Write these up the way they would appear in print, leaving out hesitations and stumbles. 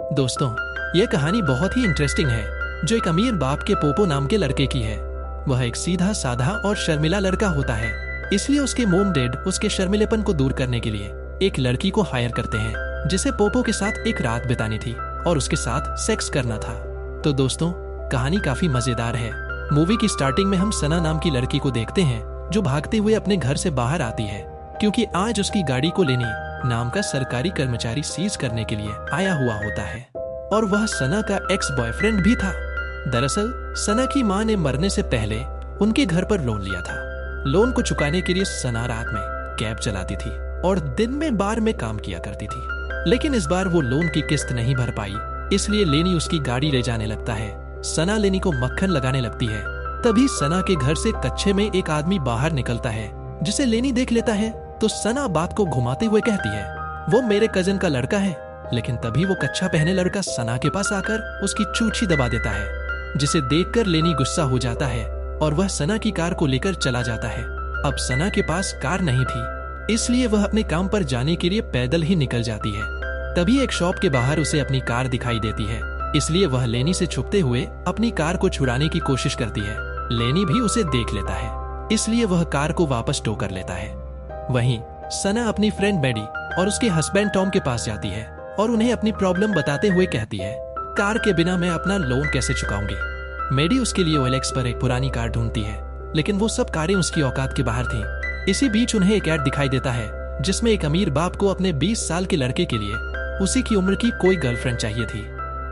दोस्तों, यह कहानी बहुत ही इंटरेस्टिंग है जो एक अमीर बाप के पोपो नाम के लड़के की है। वह एक सीधा साधा और शर्मिला लड़का होता है, इसलिए उसके मोम डैड उसके शर्मिलेपन को दूर करने के लिए एक लड़की को हायर करते हैं जिसे पोपो के साथ एक रात बितानी थी और उसके साथ सेक्स करना था। तो दोस्तों, कहानी काफी मजेदार है। मूवी की स्टार्टिंग में हम सना नाम की लड़की को देखते हैं जो भागते हुए अपने घर से बाहर आती है क्योंकि आज उसकी गाड़ी को लेने नाम का सरकारी कर्मचारी सीज करने के लिए आया हुआ होता है और वह सना का एक्स बॉयफ्रेंड भी था। दरअसल सना की मां ने मरने से पहले उनके घर पर लोन लिया था। लोन को चुकाने के लिए सना रात में कैब चलाती थी और दिन में बार में काम किया करती थी, लेकिन इस बार वो लोन की किस्त नहीं भर पाई, इसलिए लेनी उसकी गाड़ी ले जाने लगता है। सना लेनी को मक्खन लगाने लगती है। तभी सना के घर से कच्चे में एक आदमी बाहर निकलता है जिसे लेनी देख लेता है तो सना बात को घुमाते हुए कहती है वो मेरे कजन का लड़का है। लेकिन तभी वो कच्छा पहने लड़का सना के पास आकर उसकी चूंछी दबा देता है, जिसे देखकर लेनी गुस्सा हो जाता है और वह सना की कार को लेकर चला जाता है। अब सना के पास कार नहीं थी, इसलिए वह अपने काम पर जाने के लिए पैदल ही निकल जाती है। तभी एक शॉप के बाहर उसे अपनी कार दिखाई देती है, इसलिए वह लेनी से छुपते हुए अपनी कार को छुड़ाने की कोशिश करती है। लेनी भी उसे देख लेता है, इसलिए वह कार को वापस टो कर लेता है। वहीं सना अपनी फ्रेंड मैडी और उसके हस्बैंड टॉम के पास जाती है और उन्हें अपनी प्रॉब्लम बताते हुए कहती है कार के बिना मैं अपना लोन कैसे चुकाऊंगी। मैडी उसके लिए OLX पर एक पुरानी कार ढूंढती है, लेकिन वो सब कारें उसकी औकात के बाहर थीं। इसी बीच उन्हें एक ऐड दिखाई देता है जिसमें एक अमीर बाप को अपने 20 साल के लड़के के लिए उसी की उम्र की कोई गर्लफ्रेंड चाहिए थी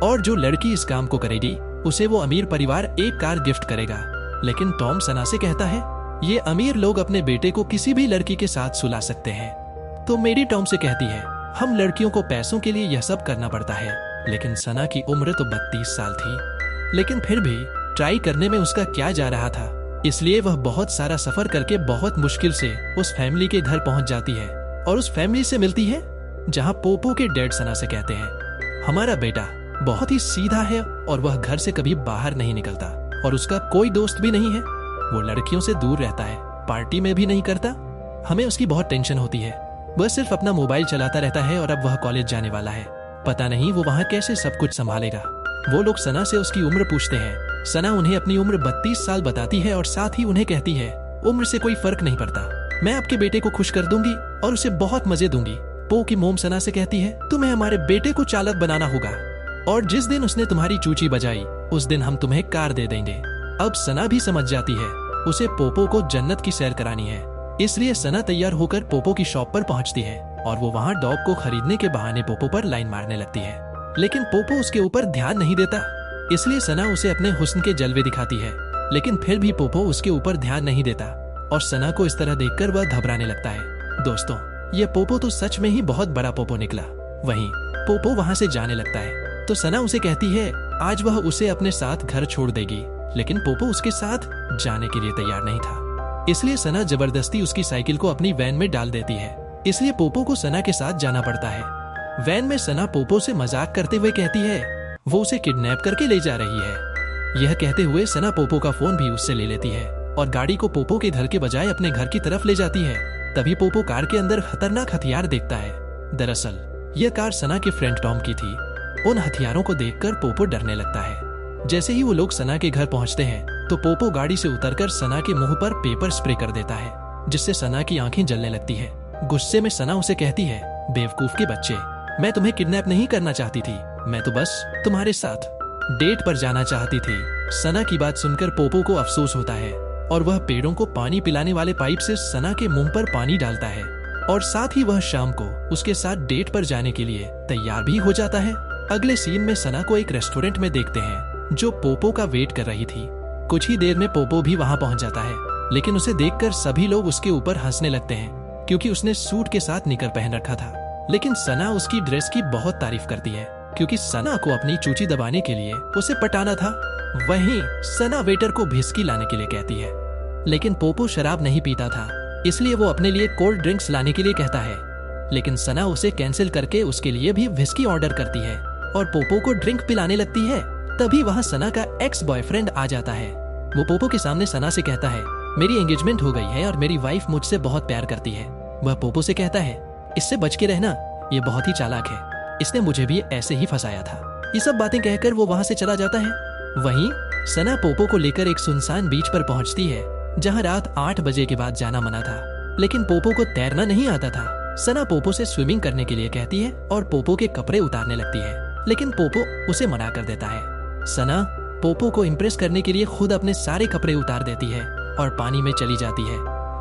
और जो लड़की इस काम को करेगी उसे वो अमीर परिवार एक कार गिफ्ट करेगा। लेकिन टॉम सना से कहता है ये अमीर लोग अपने बेटे को किसी भी लड़की के साथ सुला सकते हैं। तो मेरी टॉम से कहती है हम लड़कियों को पैसों के लिए यह सब करना पड़ता है। लेकिन सना की उम्र तो 32 साल थी, लेकिन फिर भी ट्राई करने में उसका क्या जा रहा था, इसलिए वह बहुत सारा सफर करके बहुत मुश्किल से उस फैमिली के घर पहुंच जाती है और उस फैमिली से मिलती है जहां पोपो के डैड सना से कहते हैं हमारा बेटा बहुत ही सीधा है और वह घर से कभी बाहर नहीं निकलता और उसका कोई दोस्त भी नहीं है। वो लड़कियों से दूर रहता है, पार्टी में भी नहीं करता। हमें उसकी बहुत टेंशन होती है, वह सिर्फ अपना मोबाइल चलाता रहता है और अब वह कॉलेज जाने वाला है। पता नहीं वो वहाँ कैसे सब कुछ संभालेगा। वो लोग सना से उसकी उम्र पूछते हैं। सना उन्हें अपनी उम्र 32 साल बताती है और साथ ही उन्हें कहती है उम्र से कोई फर्क नहीं पड़ता, मैं आपके बेटे को खुश कर दूंगी और उसे बहुत मजे दूंगी। पो की मोम सना से कहती है तुम्हें हमारे बेटे को चालक बनाना होगा और जिस दिन उसने तुम्हारी चूची बजाई उस दिन हम तुम्हें कार दे देंगे। अब सना भी समझ जाती है उसे पोपो को जन्नत की सैर करानी है, इसलिए सना तैयार होकर पोपो की शॉप पर पहुंचती है और वो वहां डॉग को खरीदने के बहाने पोपो पर लाइन मारने लगती है। लेकिन पोपो उसके ऊपर ध्यान नहीं देता, इसलिए सना उसे अपने हुस्न के जलवे दिखाती है। लेकिन फिर भी पोपो उसके ऊपर ध्यान नहीं देता और सना को इस तरह देखकर वह घबराने लगता है। दोस्तों, ये पोपो तो सच में ही बहुत बड़ा पोपो निकला। वहीं पोपो वहां से जाने लगता है तो सना उसे कहती है आज वह उसे अपने साथ घर छोड़ देगी, लेकिन पोपो उसके साथ जाने के लिए तैयार नहीं था, इसलिए सना जबरदस्ती उसकी साइकिल को अपनी वैन में डाल देती है। इसलिए पोपो को सना के साथ जाना पड़ता है। वैन में सना पोपो से मजाक करते हुए कहती है वो उसे किडनैप करके ले जा रही है। यह कहते हुए सना पोपो का फोन भी उससे ले लेती है और गाड़ी को पोपो के घर के बजाय अपने घर की तरफ ले जाती है। तभी पोपो कार के अंदर खतरनाक हथियार देखता है। दरअसल यह कार सना के फ्रेंड टॉम की थी। उन हथियारों को देखकर पोपो डरने लगता है। जैसे ही वो लोग सना के घर पहुंचते हैं तो पोपो गाड़ी से उतरकर सना के मुंह पर पेपर स्प्रे कर देता है, जिससे सना की आंखें जलने लगती है। गुस्से में सना उसे कहती है बेवकूफ के बच्चे, मैं तुम्हें किडनैप नहीं करना चाहती थी, मैं तो बस तुम्हारे साथ डेट पर जाना चाहती थी। सना की बात सुनकर पोपो को अफसोस होता है और वह पेड़ों को पानी पिलाने वाले पाइप से सना के मुंह पर पानी डालता है और साथ ही वह शाम को उसके साथ डेट पर जाने के लिए तैयार भी हो जाता है। अगले सीन में सना को एक रेस्टोरेंट में देखते हैं जो पोपो का वेट कर रही थी। कुछ ही देर में पोपो भी वहां पहुंच जाता है, लेकिन उसे देखकर सभी लोग उसके ऊपर हंसने लगते हैं क्योंकि उसने सूट के साथ निकर पहन रखा था। लेकिन सना उसकी ड्रेस की बहुत तारीफ करती है क्योंकि सना को अपनी चूची दबाने के लिए उसे पटाना था। वहीं सना वेटर को व्हिस्की लाने के लिए कहती है, लेकिन पोपो शराब नहीं पीता था, इसलिए वो अपने लिए कोल्ड ड्रिंक्स लाने के लिए कहता है। लेकिन सना उसे कैंसिल करके उसके लिए भी व्हिस्की ऑर्डर करती है और पोपो को ड्रिंक पिलाने लगती है। तभी वहां सना का एक्स बॉयफ्रेंड आ जाता है। वो पोपो के सामने सना से कहता है मेरी एंगेजमेंट हो गई है और मेरी वाइफ मुझसे बहुत प्यार करती है। वह पोपो से कहता है इससे बच के रहना, ये बहुत ही चालाक है। इसने मुझे भी ऐसे ही फंसाया था। ये सब बातें कहकर वो वहां से चला जाता है। वहीं सना पोपो को लेकर एक सुनसान बीच पर पहुंचती है, जहां रात 8 बजे के बाद जाना मना था। लेकिन पोपो को तैरना नहीं आता था। सना पोपो से स्विमिंग करने के लिए कहती है और पोपो के कपड़े उतारने लगती है, लेकिन पोपो उसे मना कर देता है। सना पोपो को इम्प्रेस करने के लिए खुद अपने सारे कपड़े उतार देती है और पानी में चली जाती है।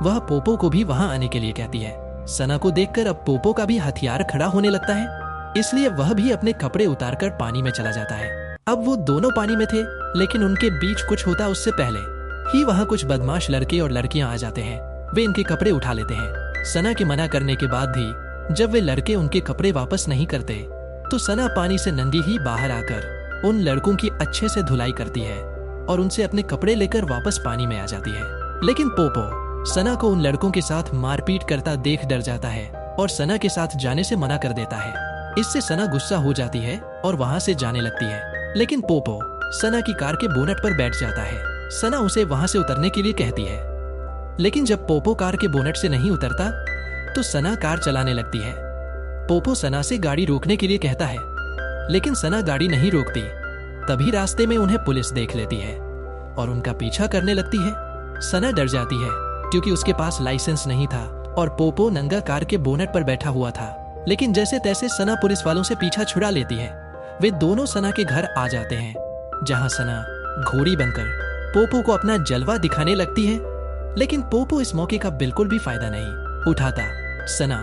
वह पोपो को भी वहां आने के लिए कहती है। सना को देखकर अब पोपो का भी हथियार खड़ा होने लगता है, इसलिए वह भी अपने कपड़े उतारकर पानी में चला जाता है। अब वो दोनों पानी में थे, लेकिन उनके बीच कुछ होता उससे पहले ही वहां कुछ बदमाश लड़के और लड़कियां आ जाते हैं। वे इनके कपड़े उठा लेते हैं। सना के मना करने के बाद भी जब वे लड़के उनके कपड़े वापस नहीं करते, तो सना पानी से नंगी ही बाहर आकर उन लड़कों की अच्छे से धुलाई करती है और उनसे अपने कपड़े लेकर वापस पानी में आ जाती है। लेकिन पोपो सना को उन लड़कों के साथ मारपीट करता देख डर जाता है और सना के साथ जाने से मना कर देता है। इससे सना गुस्सा हो जाती है और वहां से जाने लगती है। लेकिन पोपो सना की कार के बोनट पर बैठ जाता है। सना उसे वहां से उतरने के लिए कहती है, लेकिन जब पोपो कार के बोनट से नहीं उतरता तो सना कार चलाने लगती है। पोपो सना से गाड़ी रोकने के लिए कहता है, लेकिन सना गाड़ी नहीं रोकती। तभी रास्ते में उन्हें पुलिस देख लेती है और उनका पीछा करने लगती है। सना डर जाती है क्योंकि उसके पास लाइसेंस नहीं था और पोपो नंगा कार के बोनट पर बैठा हुआ था। लेकिन जैसे तैसे सना पुलिस वालों से पीछा छुड़ा लेती है। वे दोनों सना के घर आ जाते हैं, जहां सना घोड़ी बनकर पोपो को अपना जलवा दिखाने लगती है। लेकिन पोपो इस मौके का बिल्कुल भी फायदा नहीं उठाता। सना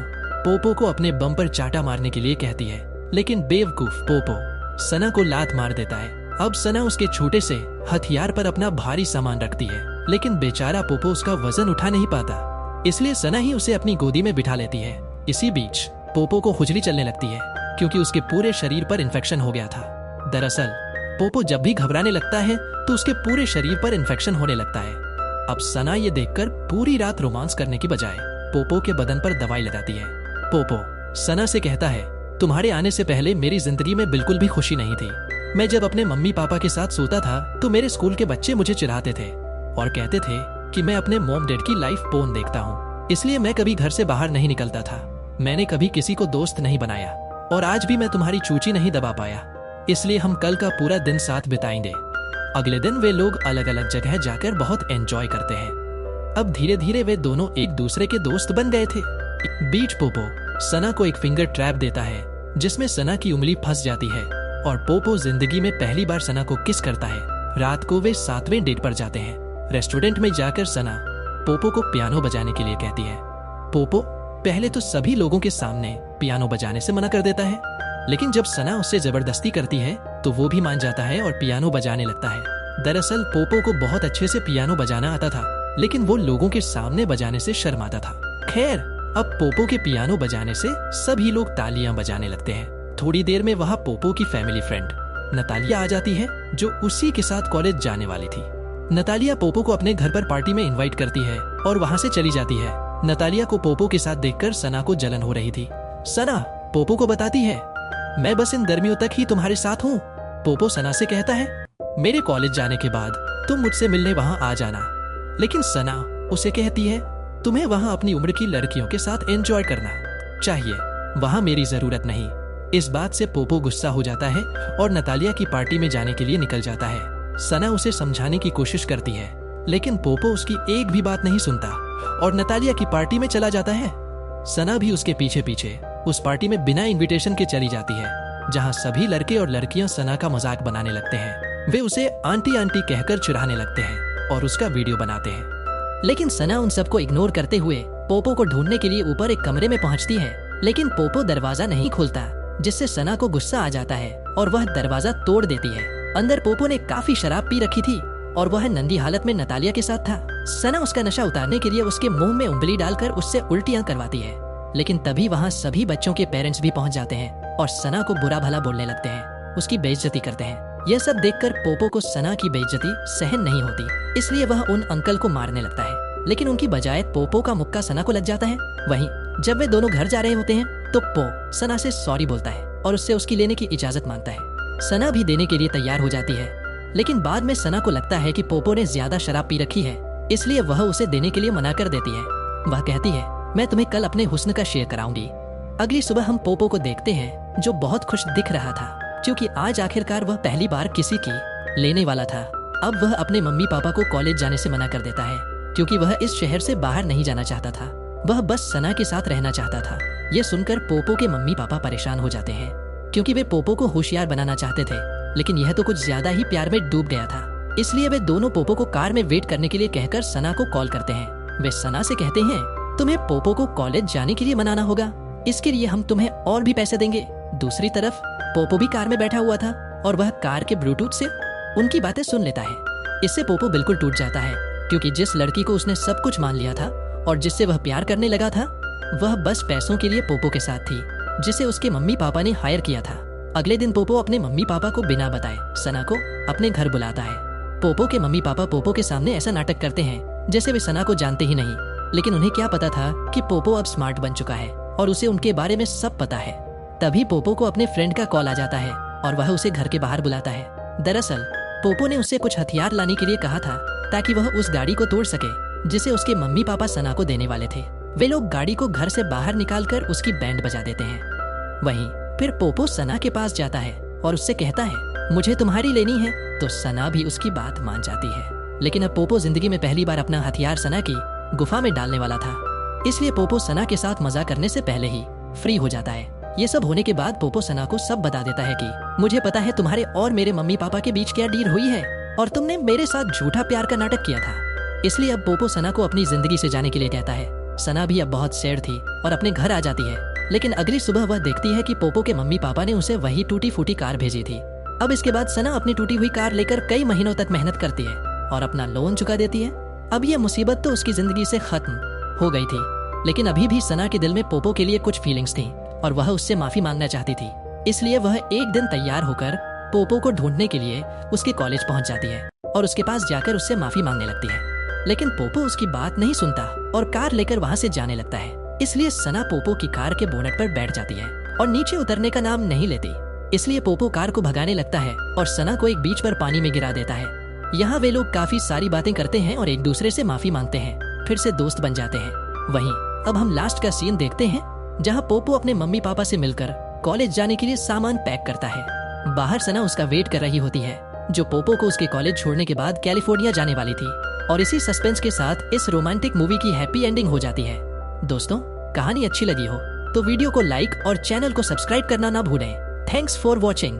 पोपो को अपने बम पर चाटा मारने के लिए कहती है, लेकिन बेवकूफ पोपो सना को लात मार देता है। अब सना उसके छोटे से हथियार पर अपना भारी सामान रखती है, लेकिन बेचारा पोपो उसका वजन उठा नहीं पाता, इसलिए सना ही उसे अपनी गोदी में बिठा लेती है। इसी बीच पोपो को खुजली चलने लगती है क्योंकि उसके पूरे शरीर पर इन्फेक्शन हो गया था। दरअसल पोपो जब भी घबराने लगता है तो उसके पूरे शरीर पर इन्फेक्शन होने लगता है। अब सना ये देखकर पूरी रात रोमांस करने की बजाय पोपो के बदन पर दवाई लगाती है। पोपो सना से कहता है, तुम्हारे आने से पहले मेरी जिंदगी में बिल्कुल भी खुशी नहीं थी। मैं जब अपने मम्मी पापा के साथ सोता था तो मेरे स्कूल के बच्चे मुझे चिढ़ाते थे और कहते थे कि मैं अपने मॉम डैड की लाइफ पोर्न देखता हूँ, इसलिए मैं कभी घर से बाहर नहीं निकलता था। मैंने कभी किसी को दोस्त नहीं बनाया और आज भी मैं तुम्हारी चूची नहीं दबा पाया, इसलिए हम कल का पूरा दिन साथ बिताएंगे। अगले दिन वे लोग अलग अलग जगह जाकर बहुत एंजॉय करते हैं। अब धीरे धीरे वे दोनों एक दूसरे के दोस्त बन गए थे। बीच पोपो सना को एक फिंगर ट्रैप देता है, जिसमें सना की उंगली फंस जाती है और पोपो जिंदगी में पहली बार सना को किस करता है। रात को वे 7वें डेट पर जाते हैं। रेस्टोरेंट में जाकर सना पोपो को पियानो बजाने के लिए कहती है। पोपो पहले तो सभी लोगों के सामने पियानो बजाने से मना कर देता है, लेकिन जब सना उससे जबरदस्ती करती है तो वो भी मान जाता है और पियानो बजाने लगता है। दरअसल पोपो को बहुत अच्छे से पियानो बजाना आता था, लेकिन वो लोगों के सामने बजाने से शर्माता था। खैर, अब पोपो के पियानो बजाने से सभी लोग तालियां बजाने लगते हैं। थोड़ी देर में वहां पोपो की फैमिली फ्रेंड नतालिया आ जाती है, जो उसी के साथ कॉलेज जाने वाली थी। नतालिया पोपो को अपने घर पर पार्टी में इनवाइट करती है और वहां से चली जाती है। नतालिया को पोपो के साथ देखकर सना को जलन हो रही थी। सना पोपो को बताती है, मैं बस इन गर्मियों तक ही तुम्हारे साथ हूँ। पोपो सना से कहता है, मेरे कॉलेज जाने के बाद तुम मुझसे मिलने वहां आ जाना। लेकिन सना उसे कहती है, तुम्हें वहां अपनी उम्र की लड़कियों के साथ एंजॉय करना चाहिए, वहां मेरी जरूरत नहीं। इस बात से पोपो गुस्सा हो जाता है और नतालिया की पार्टी में जाने के लिए निकल जाता है। सना उसे समझाने की कोशिश करती है, लेकिन पोपो उसकी एक भी बात नहीं सुनता और नतालिया की पार्टी में चला जाता है। सना भी उसके पीछे पीछे उस पार्टी में बिना इनविटेशन के चली जाती है, जहां सभी लड़के और लड़कियां सना का मजाक बनाने लगते हैं। वे उसे आंटी आंटी कहकर चिढ़ाने लगते हैं और उसका वीडियो बनाते हैं। लेकिन सना उन सबको इग्नोर करते हुए पोपो को ढूंढने के लिए ऊपर एक कमरे में पहुंचती है, लेकिन पोपो दरवाजा नहीं खोलता, जिससे सना को गुस्सा आ जाता है और वह दरवाजा तोड़ देती है। अंदर पोपो ने काफी शराब पी रखी थी और वह नंदी हालत में नतालिया के साथ था। सना उसका नशा उतारने के लिए उसके मुंह में उंगली डालकर उससे उल्टियां करवाती है, लेकिन तभी वहाँ सभी बच्चों के पेरेंट्स भी पहुँच जाते हैं और सना को बुरा भला बोलने लगते हैं, उसकी बेइज्जती करते हैं। यह सब देखकर पोपो को सना की बेइज्जती सहन नहीं होती, इसलिए वह उन अंकल को मारने लगता है, लेकिन उनकी बजाय पोपो का मुक्का सना को लग जाता है। वहीं जब वे दोनों घर जा रहे होते हैं तो पो सना से सॉरी बोलता है और उससे उसकी लेने की इजाजत मांगता है। सना भी देने के लिए तैयार हो जाती है, लेकिन बाद में सना को लगता है कि पोपो ने ज्यादा शराब पी रखी है, इसलिए वह उसे देने के लिए मना कर देती है। वह कहती है, मैं तुम्हें कल अपने हुस्न का शेयर कराऊंगी। अगली सुबह हम पोपो को देखते हैं जो बहुत खुश दिख रहा था क्योंकि आज आखिरकार वह पहली बार किसी की लेने वाला था। अब वह अपने मम्मी पापा को कॉलेज जाने से मना कर देता है क्योंकि वह इस शहर से बाहर नहीं जाना चाहता था। वह बस सना के साथ रहना चाहता था। ये सुनकर पोपो के मम्मी पापा परेशान हो जाते हैं क्योंकि वे पोपो को होशियार बनाना चाहते थे, लेकिन यह तो कुछ ज्यादा ही प्यार में डूब गया था। इसलिए वे दोनों पोपो को कार में वेट करने के लिए कहकर सना को कॉल करते हैं। वे सना से कहते हैं, तुम्हें पोपो को कॉलेज जाने के लिए मनाना होगा, इसके लिए हम तुम्हें और भी पैसे देंगे। दूसरी तरफ पोपो भी कार में बैठा हुआ था और वह कार के ब्लूटूथ से उनकी बातें सुन लेता है। इससे पोपो बिल्कुल टूट जाता है क्योंकि जिस लड़की को उसने सब कुछ मान लिया था और जिससे वह प्यार करने लगा था, वह बस पैसों के लिए पोपो के साथ थी, जिसे उसके मम्मी पापा ने हायर किया था। अगले दिन पोपो अपने मम्मी पापा को बिना बताए सना को अपने घर बुलाता है। पोपो के मम्मी पापा पोपो के सामने ऐसा नाटक करते हैं जैसे वे सना को जानते ही नहीं, लेकिन उन्हें क्या पता था कि पोपो अब स्मार्ट बन चुका है और उसे उनके बारे में सब पता है। तभी पोपो को अपने फ्रेंड का कॉल आ जाता है और वह उसे घर के बाहर बुलाता है। दरअसल पोपो ने उससे कुछ हथियार लाने के लिए कहा था ताकि वह उस गाड़ी को तोड़ सके जिसे उसके मम्मी पापा सना को देने वाले थे। वे लोग गाड़ी को घर से बाहर निकालकर उसकी बैंड बजा देते हैं। वहीं फिर पोपो सना के पास जाता है और उससे कहता है, मुझे तुम्हारी लेनी है। तो सना भी उसकी बात मान जाती है। लेकिन अब पोपो जिंदगी में पहली बार अपना हथियार सना की गुफा में डालने वाला था, इसलिए पोपो सना के साथ मजा करने से पहले ही फ्री हो जाता है। ये सब होने के बाद पोपो सना को सब बता देता है कि मुझे पता है तुम्हारे और मेरे मम्मी पापा के बीच क्या डील हुई है और तुमने मेरे साथ झूठा प्यार का नाटक किया था। इसलिए अब पोपो सना को अपनी जिंदगी से जाने के लिए कहता है। सना भी अब बहुत सैड थी और अपने घर आ जाती है, लेकिन अगली सुबह वह देखती है कि पोपो के मम्मी पापा ने उसे वही टूटी फूटी कार भेजी थी। अब इसके बाद सना अपनी टूटी हुई कार लेकर कई महीनों तक मेहनत करती है और अपना लोन चुका देती है। अब ये मुसीबत तो उसकी जिंदगी से खत्म हो गई थी, लेकिन अभी भी सना के दिल में पोपो के लिए कुछ फीलिंग्स थी और वह उससे माफी मांगना चाहती थी। इसलिए वह एक दिन तैयार होकर पोपो को ढूंढने के लिए उसके कॉलेज पहुंच जाती है और उसके पास जाकर उससे माफी मांगने लगती है। लेकिन पोपो उसकी बात नहीं सुनता और कार लेकर वहां से जाने लगता है। इसलिए सना पोपो की कार के बोनट पर बैठ जाती है और नीचे उतरने का नाम नहीं लेती। इसलिए पोपो कार को भगाने लगता है और सना को एक बीच पर पानी में गिरा देता है। यहाँ वे लोग काफी सारी बातें करते हैं और एक दूसरे से माफी मांगते हैं, फिर से दोस्त बन जाते हैं। वहीं अब हम लास्ट का सीन देखते हैं जहाँ पोपो अपने मम्मी पापा से मिलकर कॉलेज जाने के लिए सामान पैक करता है। बाहर सना उसका वेट कर रही होती है, जो पोपो को उसके कॉलेज छोड़ने के बाद कैलिफोर्निया जाने वाली थी। और इसी सस्पेंस के साथ इस रोमांटिक मूवी की हैप्पी एंडिंग हो जाती है। दोस्तों, कहानी अच्छी लगी हो तो वीडियो को लाइक और चैनल को सब्सक्राइब करना ना भूलें। Thanks for watching.